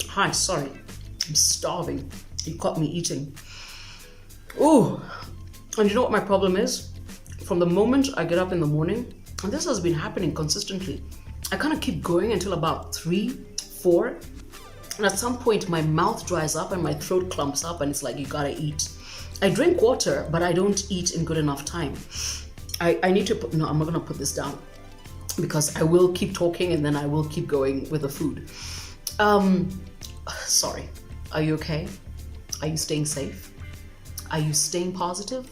Hi, sorry. I'm starving. You caught me eating. Ooh. And you know what my problem is? From the moment I get up in the morning, and this has been happening consistently, I kind of keep going until about 3, 4. And at some point, my mouth dries up and my throat clumps up and it's like, you gotta eat. I drink water, but I don't eat in good enough time. I need to put, no, I'm not gonna put this down because I will keep talking and then I will keep going with the food. Sorry, are you okay? Are you staying safe? Are you staying positive?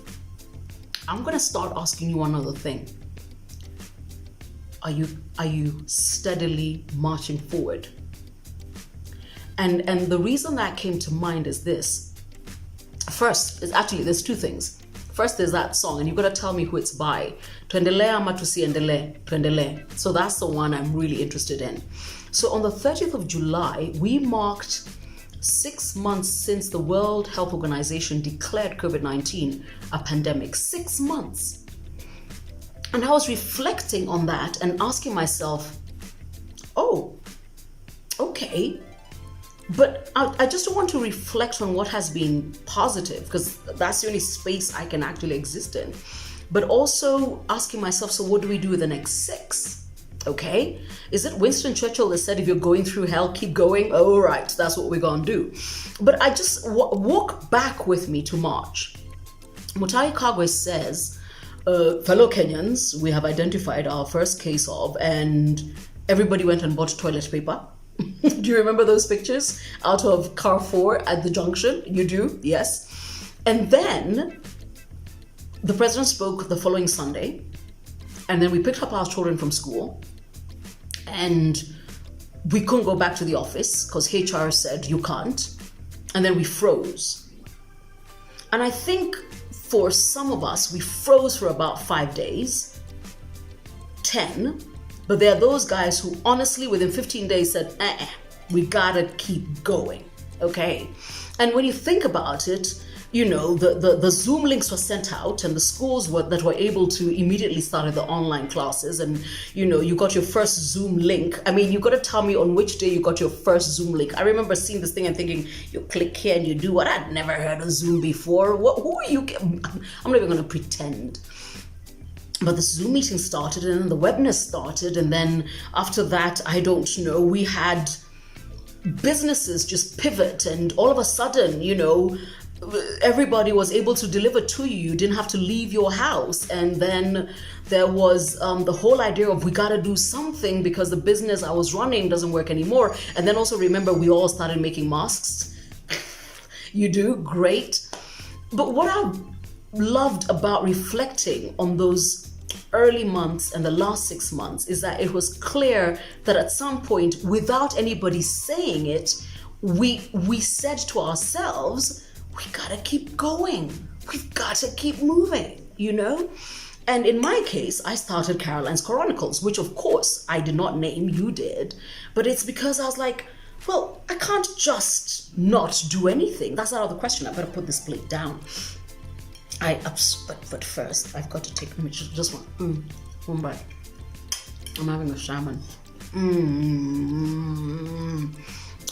I'm gonna start asking you one other thing. Are you steadily marching forward? And the reason that came to mind is this. First, is actually there's two things. First, there's that song, and you've got to tell me who it's by. Tuendelee ama Tusiendelee, Tuendelee. So that's the one I'm really interested in. So on the 30th of July, we marked 6 months since the World Health Organization declared COVID-19 a pandemic. 6 months. And I was reflecting on that and asking myself, oh, okay. But I just don't want to reflect on what has been positive because that's the only space I can actually exist in. But also asking myself, so what do we do with the next 6? Okay? Is it Winston Churchill that said, if you're going through hell, keep going? Oh, right, that's what we're going to do. But I just walk back with me to March. Mutahi Kagwe says, fellow Kenyans, we have identified our first case of, and everybody went and bought toilet paper. Do you remember those pictures out of Carrefour at the junction? You do? Yes. And then the president spoke the following Sunday, and then we picked up our children from school, and we couldn't go back to the office because HR said you can't, and then we froze. And I think for some of us, we froze for about 5 days, 10. But there are those guys who honestly within 15 days said, we gotta keep going, okay? And when you think about it, you know, the Zoom links were sent out and the schools that were able to immediately started the online classes and, you know, you got your first Zoom link. I mean, you gotta tell me on which day you got your first Zoom link. I remember seeing this thing and thinking, you click here and you do what? I'd never heard of Zoom before. Who are you? I'm not even gonna pretend. But the Zoom meeting started and then the webinars started. And then after that, I don't know, we had businesses just pivot and all of a sudden, you know, everybody was able to deliver to you. You didn't have to leave your house. And then there was the whole idea of we got to do something because the business I was running doesn't work anymore. And then also remember, we all started making masks. You do? Great. But what I loved about reflecting on those early months and the last 6 months is that it was clear that at some point, without anybody saying it, we said to ourselves, we gotta keep going. We've gotta keep moving, you know? And in my case, I started Caroline's Chronicles, which of course I did not name, you did, but it's because I was like, well, I can't just not do anything. That's out of the question. I better put this plate down. But first, I've got to take just one bite. I'm having a salmon.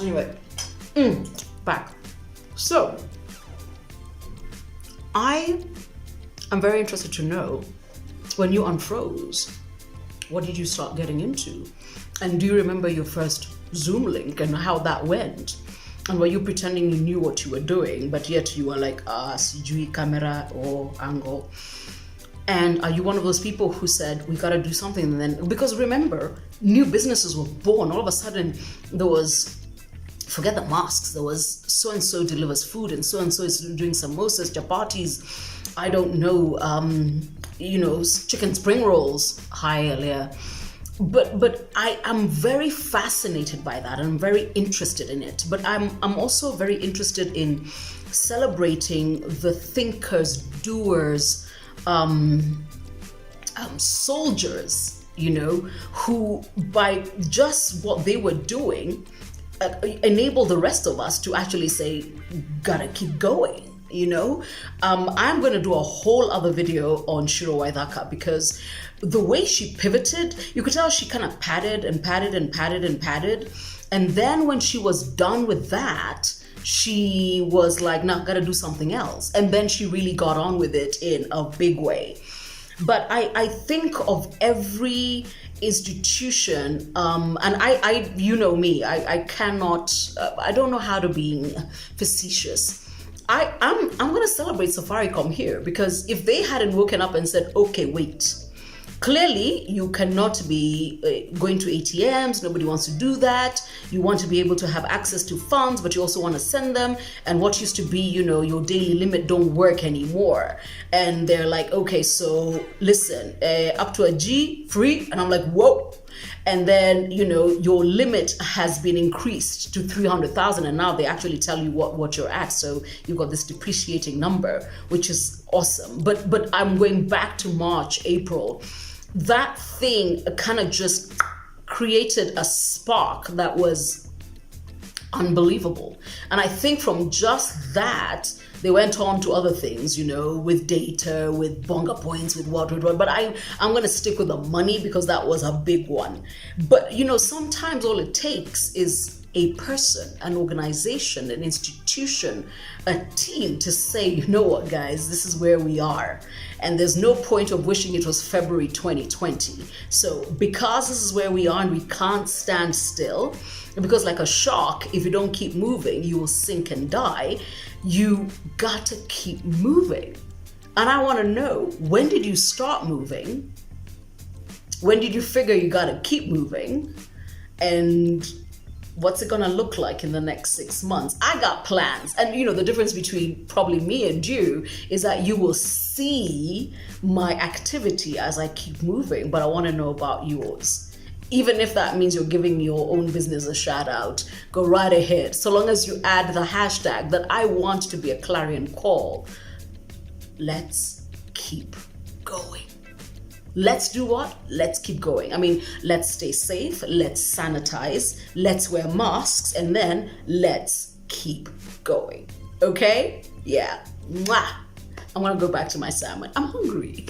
Anyway, back. So, I am very interested to know, when you unfroze, what did you start getting into? And do you remember your first Zoom link and how that went? And were you pretending you knew what you were doing, but yet you were like, sijui camera or angle? And are you one of those people who said, we gotta do something? And then, because remember, new businesses were born. All of a sudden, there was, forget the masks, there was so-and-so delivers food and so-and-so is doing samosas, chapatis, I don't know, you know, chicken spring rolls. Hi, Elia. But I am very fascinated by that. I'm very interested in it. But I'm also very interested in celebrating the thinkers, doers, soldiers, you know, who by just what they were doing enable the rest of us to actually say, gotta keep going. I'm going to do a whole other video on Shiro Waithaka, because the way she pivoted, you could tell she kind of padded and padded and padded and padded. And then when she was done with that, she was like, nah, gotta do something else. And then she really got on with it in a big way. But I think of every institution, and I you know me, I cannot, I don't know how to be facetious. I'm gonna celebrate Safaricom here, because if they hadn't woken up and said, okay, wait, clearly you cannot be going to ATMs, nobody wants to do that. You want to be able to have access to funds, but you also want to send them. And what used to be, your daily limit don't work anymore. And they're like, okay, so listen, up to a G, free. And I'm like, whoa. And then, your limit has been increased to 300,000. And now they actually tell you what you're at. So you've got this depreciating number, which is awesome. But I'm going back to March, April. That thing kind of just created a spark that was unbelievable. And I think from just that, they went on to other things, with data, with bonga points, with what. But I'm going to stick with the money, because that was a big one. But, sometimes all it takes is a person, an organization, an institution, a team to say, you know what, guys, this is where we are. And there's no point of wishing it was February 2020. So because this is where we are and we can't stand still, because like a shark, if you don't keep moving, you will sink and die. You got to keep moving. And I want to know, when did you start moving? When did you figure you got to keep moving? And what's it gonna look like in the next 6 months? I got plans. And the difference between probably me and you is that you will see my activity as I keep moving, but I wanna know about yours. Even if that means you're giving your own business a shout out, go right ahead. So long as you add the hashtag that I want to be a clarion call. Let's keep going. Let's do what? Let's keep going. I mean, let's stay safe, let's sanitize, let's wear masks, and then let's keep going. Okay? Yeah. Mwah. I'm gonna go back to my salmon. I'm hungry.